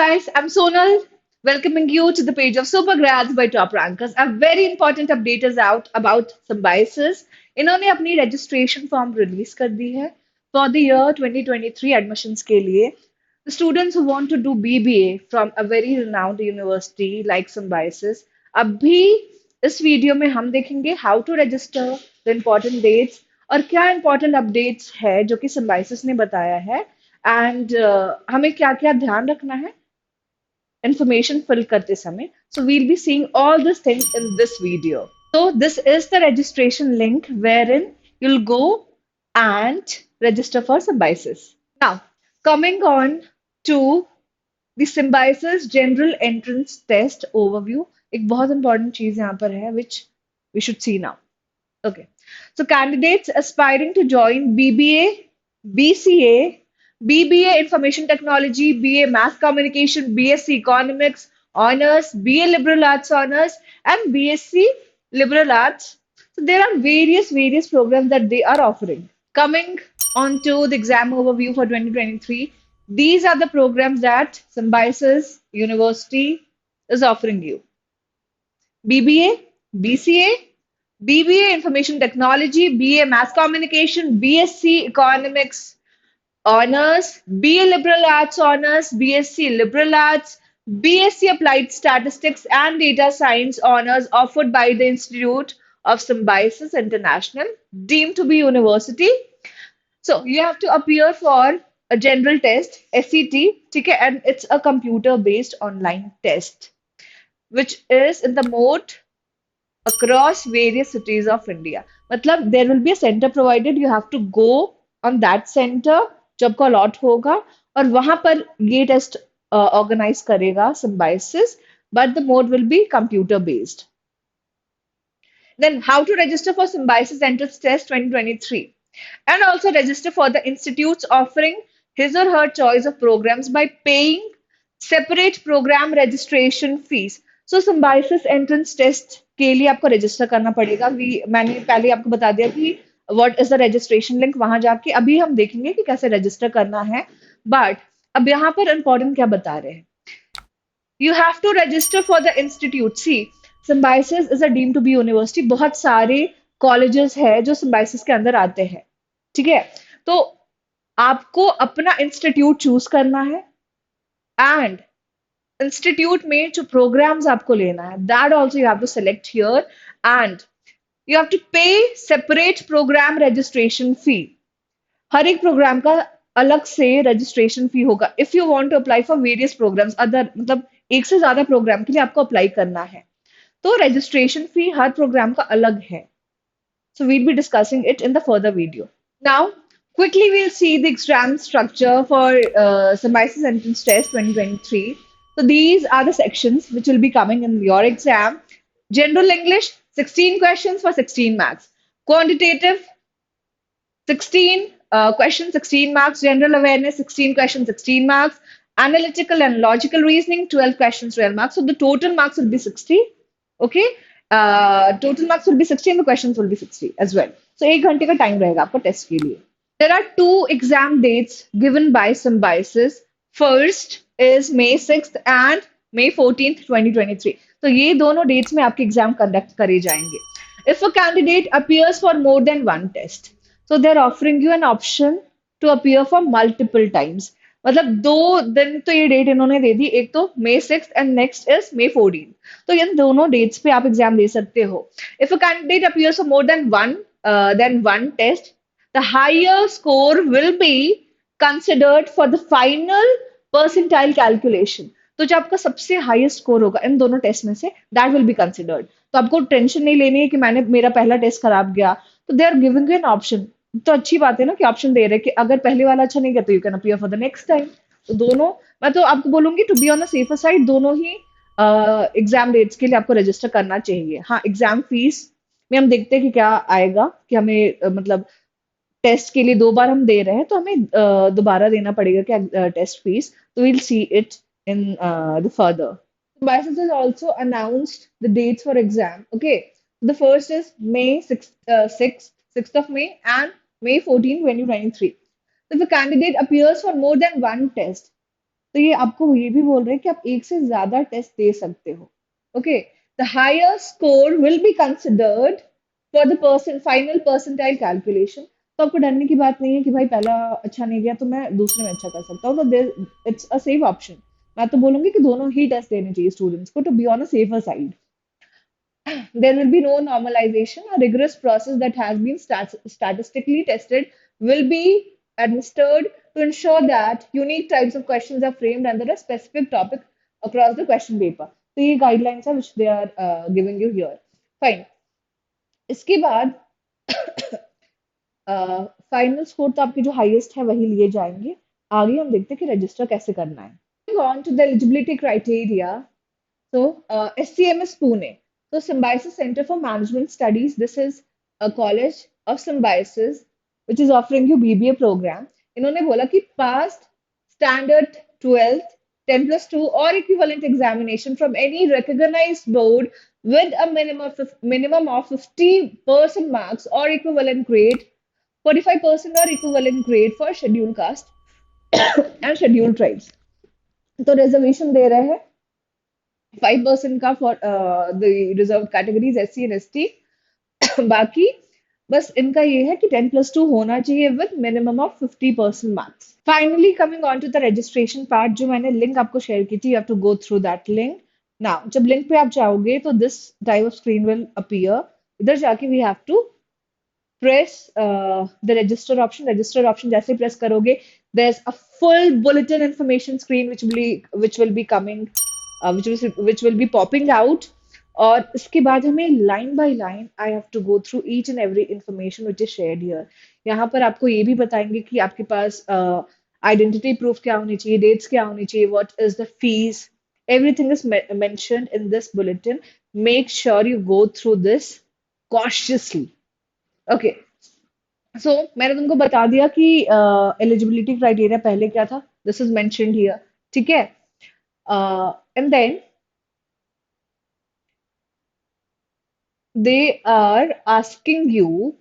guys, I'm Sonal, welcoming you to the page of SuperGrads by Top Rankers. A very important update is out about Symbiosis. इन्होंने अपनी registration form release कर दी है for the year 2023 admissions के लिए. The students who want to do BBA from a very renowned university like Symbiosis, अभी इस video में हम देखेंगे how to register, the important dates और क्या important updates है जो कि Symbiosis ने बताया है एंड हमें क्या क्या ध्यान रखना है information fill करते समय. So we'll be seeing all these things in this video. So this is the registration link wherein you'll go and register for Symbiosis. Now, coming on to the Symbiosis General Entrance Test Overview, एक बहुत important चीज यहाँ पर है which we should see now. Okay. So candidates aspiring to join BBA, BCA, BBA Information Technology, BA Mass Communication, BSc Economics Honors, BA Liberal Arts Honors, and BSc Liberal Arts. So there are various programs that they are offering. Coming on to the exam overview for 2023, these are the programs that Symbiosis University is offering you. BBA, BCA, BBA Information Technology, BA Mass Communication, BSc Economics Honors, BA Liberal Arts Honors, BSc Liberal Arts, BSc Applied Statistics and Data Science Honors offered by the Institute of Symbiosis International, deemed to be university. So you have to appear for a general test, SET, okay, and it's a computer-based online test, which is in the mode across various cities of India. मतलब there will be a center provided. You have to go on that center जो आपको allot होगा और वहां पर ये test organize करेगा Symbiosis, but the mode will be computer based. Then how to register for Symbiosis Entrance Test 2023 and also register for the institutes offering his or her choice of programs by paying separate program registration fees. So Symbiosis Entrance Test के लिए आपको register करना पड़ेगा. मैंने पहले आपको बता दिया कि what is the registration link वहां जाके अभी हम देखेंगे कि कैसे register करना है. But अब यहाँ पर important क्या बता रहे हैं? You have to register for the institute. See, Symbiosis is a deemed to be university. बहुत सारे colleges है जो Symbiosis के अंदर आते हैं. ठीक है? तो आपको अपना institute choose करना है and institute में जो programs आपको लेना है that also you have to select here and you have to pay separate program registration fee. हर एक प्रोग्राम का अलग से रजिस्ट्रेशन फी होगा if you want to apply for various programs other मतलब एक से ज्यादा प्रोग्राम के लिए आपको अप्लाई करना है तो रजिस्ट्रेशन फी हर प्रोग्राम का अलग है. So we'll be discussing it in the further video. Now, quickly we'll see the exam structure for Symbiosis Entrance Test 2023. So these are the sections which will be coming in your exam. General English, 16 questions for 16 marks. Quantitative, 16 questions, 16 marks. General Awareness, 16 questions, 16 marks. Analytical and Logical Reasoning, 12 questions, 12 marks. So the total marks will be 60. Okay. Total marks will be 60 and the questions will be 60 as well. So 1 घंटे का time रहेगा आपको test के लिए. There are two exam dates given by Symbiosis. First is May 6th and May 14th, 2023. तो ये दोनों dates में आपके exam conduct करे जाएंगे. If a candidate appears for more than one test, so they're offering you an option to appear for multiple times. मतलब 2 दिन तो ये डेट इन्होंने दे दी एक तो May 6th and next is May 14th. तो इन दोनों डेट्स पे आप एग्जाम दे सकते हो. If a candidate appears for more than one test, the higher score will be considered for the final percentile calculation. तो जो आपका सबसे हाईएस्ट स्कोर होगा इन दोनों टेस्ट में say that will be considered. तो आपको टेंशन नहीं लेनी है कि मैंने मेरा पहला टेस्ट खराब गया. तो they are giving you an option. तो अच्छी बात है ना कि ऑप्शन दे रहे हैं कि अगर पहले वाला अच्छा नहीं गया तो you can appear for the next time. तो दोनों मैं तो आपको बोलूंगी to be on the safer side दोनों ही एग्जाम डेट्स के लिए आपको रजिस्टर करना चाहिए. हाँ एग्जाम फीस में हम देखते हैं कि क्या आएगा कि हमें मतलब टेस्ट के लिए 2 बार हम दे रहे हैं तो हमें दोबारा देना पड़ेगा क्या टेस्ट फीस. तो we'll see it in the further. Symbiosis has also announced the dates for exam. Okay, the first is May 6th of May and May 14, 2023. So if a candidate appears for more than one test, तो ये आपको ये भी बोल रहे हैं कि आप एक से ज्यादा टेस्ट दे सकते हो। Okay, the higher score will be considered for the person final percentile calculation. तो आपको डरने की बात नहीं है कि भाई पहला अच्छा नहीं गया तो मैं दूसरे में अच्छा कर सकता हूँ, तो इट्स अ सेफ ऑप्शन। मैं तो बोलूंगी कि दोनों ही टेस्ट देने चाहिए स्टूडेंट्स को, to be on a safer side. There will be no normalization. A rigorous process that has been statistically tested will be administered to ensure that unique types of questions are framed under a specific topic across the question paper. So ये guidelines are which they are giving you here. Fine. इसके बाद final score तो आपकी जो highest है वही लिए जाएंगे। आगे हम देखते हैं कि रजिस्टर कैसे करना है। On to the eligibility criteria. So, SCMS Pune. So, Symbiosis Center for Management Studies. This is a college of Symbiosis, which is offering you BBA program. इन्होंने बोला कि past standard 12th, 10 plus 2 or equivalent examination from any recognized board with a minimum of 50% marks or equivalent grade, 45% or equivalent grade for scheduled caste and scheduled tribes. तो reservation दे रहे हैं 5% का for the reserve categories SC and ST। बाकी बस इनका ये है कि 10+2 होना चाहिए with minimum of 50% marks. Finally coming on to the registration part, जो मैंने लिंक आपको शेयर की थी, you have to go through that link. Now जब लिंक पे आप जाओगे तो this type of screen will appear. इधर जाके we have to press the register option जैसे press करोगे, there's a full bulletin information screen which will be coming, which will be popping out। और इसके बाद हमें line by line I have to go through each and every information which is shared here. यहाँ पर आपको ये भी बताएंगे कि आपके पास आइडेंटिटी प्रूफ क्या होनी चाहिए, डेट्स क्या होनी चाहिए, what is the fees, everything is mentioned in this bulletin। make sure you go through this cautiously। Okay, so मैंने तुमको बता दिया कि एलिजिबिलिटी क्राइटेरिया पहले क्या था, दिस इज मेंशन्ड हियर। ठीक है, and then they are asking you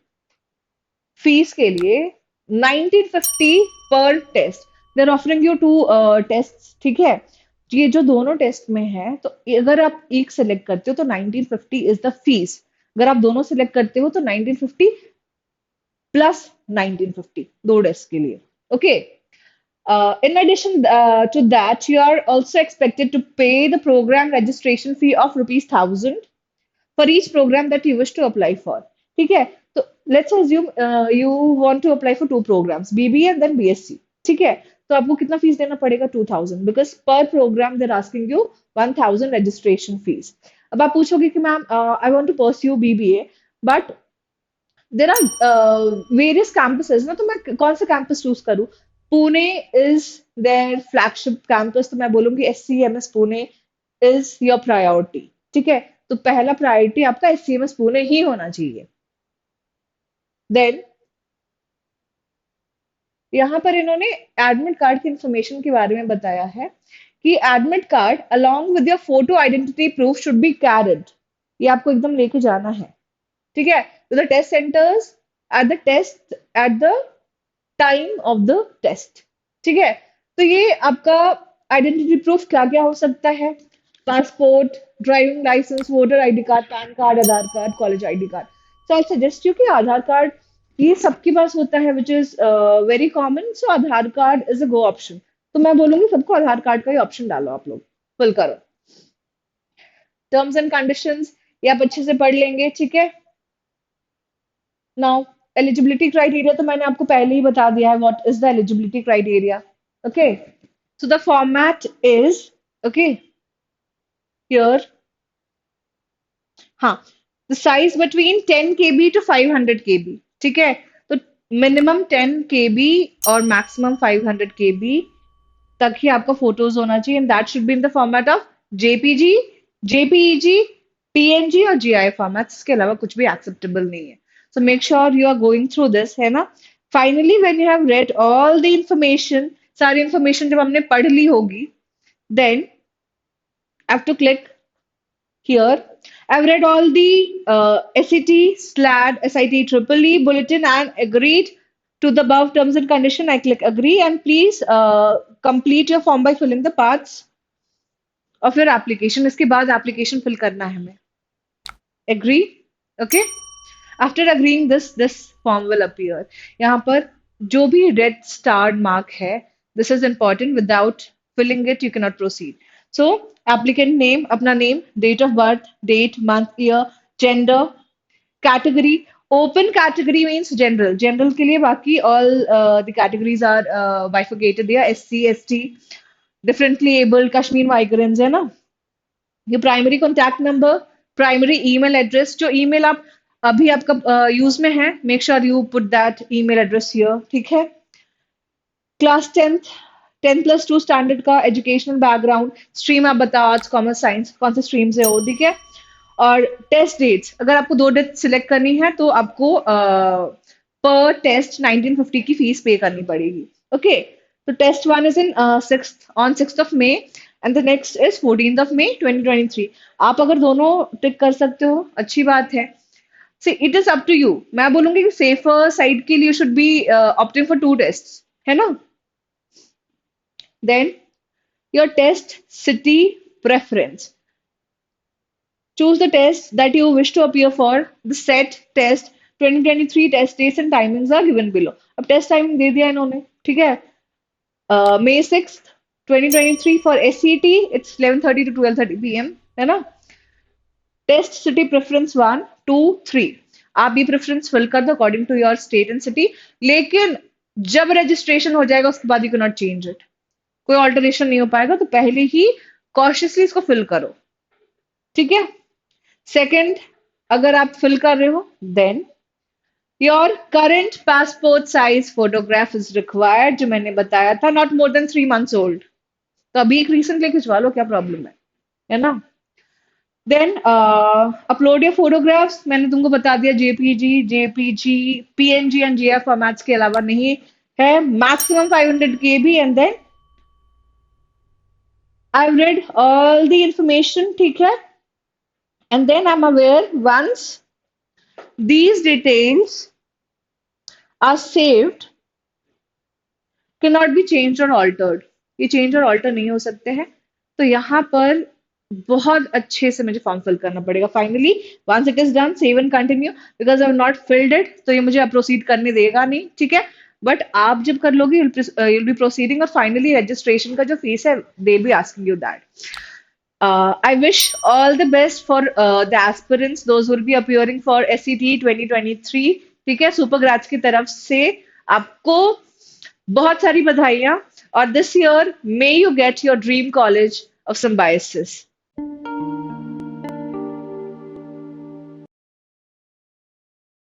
fees के लिए 1950 पर test. They are offering you two test. ठीक है, ये जो दोनों टेस्ट में है, तो अगर आप एक सेलेक्ट करते हो तो 1950 इज द फीस। अगर आप दोनों सेलेक्ट करते हो तो 1950 प्लस 1950 दो टेस्ट के लिए। Okay, in addition to that, you are also expected to pay the program registration fee of rupees 1000 for each program that you wish to apply for। ठीक है, तो let's assume you want to apply for two programs, BBA and then BSc। ठीक है, तो आपको कितना fees देना पड़ेगा, 2000, because per program they're asking you 1000 registration fees। अब आप पूछोगे कि ma'am I want to pursue BBA, but there are various campuses ना, तो मैं कौन सा कैंपस चूज करूँ। Pune is their flagship campus, तो मैं बोलूंगी SCMS Pune is your priority. ठीक है, तो पहला प्रायोरिटी आपका SCMS पुणे ही होना चाहिए। देन यहाँ पर इन्होंने एडमिट कार्ड की इंफॉर्मेशन के बारे में बताया है कि admit card along with your photo identity proof should be carried. ये आपको एकदम लेके जाना है। ठीक है, तो the test centres at the time of the test. ठीक है, तो ये आपका आइडेंटिटी प्रूफ क्या क्या हो सकता है, passport, driving licence, voter ID card, PAN card, Aadhaar card, college ID card. So I suggest you कि आधार कार्ड ये सबके पास होता है which is very common, so Aadhaar card is a go option. तो मैं बोलूंगी सबको आधार कार्ड का ही ऑप्शन डालो, आप लोग फिल करो। टर्म्स एंड कंडीशंस ये आप अच्छे से पढ़ लेंगे। ठीक है, नाउ एलिजिबिलिटी क्राइटेरिया तो मैंने आपको पहले ही बता दिया है, what is the eligibility criteria. Okay, so the format is okay here. हाँ, the size between 10 KB to 500 KB। ठीक है, तो मिनिमम 10 KB और मैक्सिमम 500 KB तक ही आपका फोटोज होना चाहिए, and that should be in the format of JPG, JPEG, PNG और GIF फॉर्मेट्स। इसके अलावा कुछ भी एक्सेप्टेबल नहीं है। So make sure you are going through this, है ना। Finally when you have read all the information, सारी इंफॉर्मेशन जब हमने पढ़ ली होगी, then I have to click here। I've read all the SAT, SLAD, SIT, Triple E bulletin and agreed To the above terms and condition, I click agree and please complete your form by filling the parts of your application. इसके बाद application fill करना है हमें. Agree? Okay? After agreeing this form will appear. यहाँ पर जो भी red starred mark है, this is important. Without filling it, you cannot proceed. So, applicant name, अपना name, date of birth, date, month, year, gender, category. Open category means general. General के लिए बाकी all the categories are bifurcated there. SC, ST, differently abled, Kashmir migrants है ना. ये primary contact number, primary email address, जो email आप अभी आपका यूज में है, make sure you put that email address here. ठीक है. क्लास टेंथ, 10+2 स्टैंडर्ड का एजुकेशनल बैकग्राउंड, स्ट्रीम आप बताओ, आर्ट्स कॉमर्स साइंस, कौन से स्ट्रीम से हो. ठीक है. और टेस्ट डेट्स, अगर आपको 2 डेट सिलेक्ट करनी है तो आपको पर टेस्ट 1950 की फीस पे करनी पड़ेगी. ओके. तो test one is in on 6th of May and the next is 14th of May 2023. आप अगर दोनों टिक कर सकते हो, अच्छी बात है. See it is up to you. मैं बोलूंगी कि सेफर साइड के लिए should be opting for 2 test, है ना. Then your test city preference. Choose the test that you wish to appear for. The set test 2023 test dates and timings are given below. अब test timing दे दिया इन्होंने. ठीक है. May 6th 2023 for SCT it's 11:30 to 12:30 p.m. है ना. Test city preference 1, 2, 3. आप ये preference fill कर दो according to your state and city. लेकिन जब रजिस्ट्रेशन हो जाएगा उसके बाद you can not change it. कोई ऑल्टरेशन नहीं हो पाएगा, तो पहले ही कॉशियसली इसको फिल करो. ठीक है. सेकंड, अगर आप फिल कर रहे हो, then your current passport size photograph is required, जो मैंने बताया था, not more than 3 months old. तो अभी एक रिसेंटली खिंचवा लो, क्या प्रॉब्लम है ना. Then upload your photographs. मैंने तुमको बता दिया JPG, PNG and GIF formats के अलावा नहीं है. Maximum 500 KB. And then I read all the information. ठीक है. And then I'm aware once these details are saved, cannot be changed or altered. ये चेंज और ऑल्टर नहीं हो सकते हैं. तो यहाँ पर बहुत अच्छे से मुझे फॉर्म फिल करना पड़ेगा. Finally once it is done, save and continue, because I have not filled it, तो ये मुझे प्रोसीड करने देगा नहीं. ठीक है. बट आप जब कर लोगे you'll be proceeding, और फाइनली रजिस्ट्रेशन का जो फीस है, दे be asking you that. I wish all the best for the aspirants, those who will be appearing for SCT 2023. ठीक है. सुपर ग्रेड्स की तरफ से आपको बहुत सारी बधाइयां, और this year may you get your dream college of symbiosis.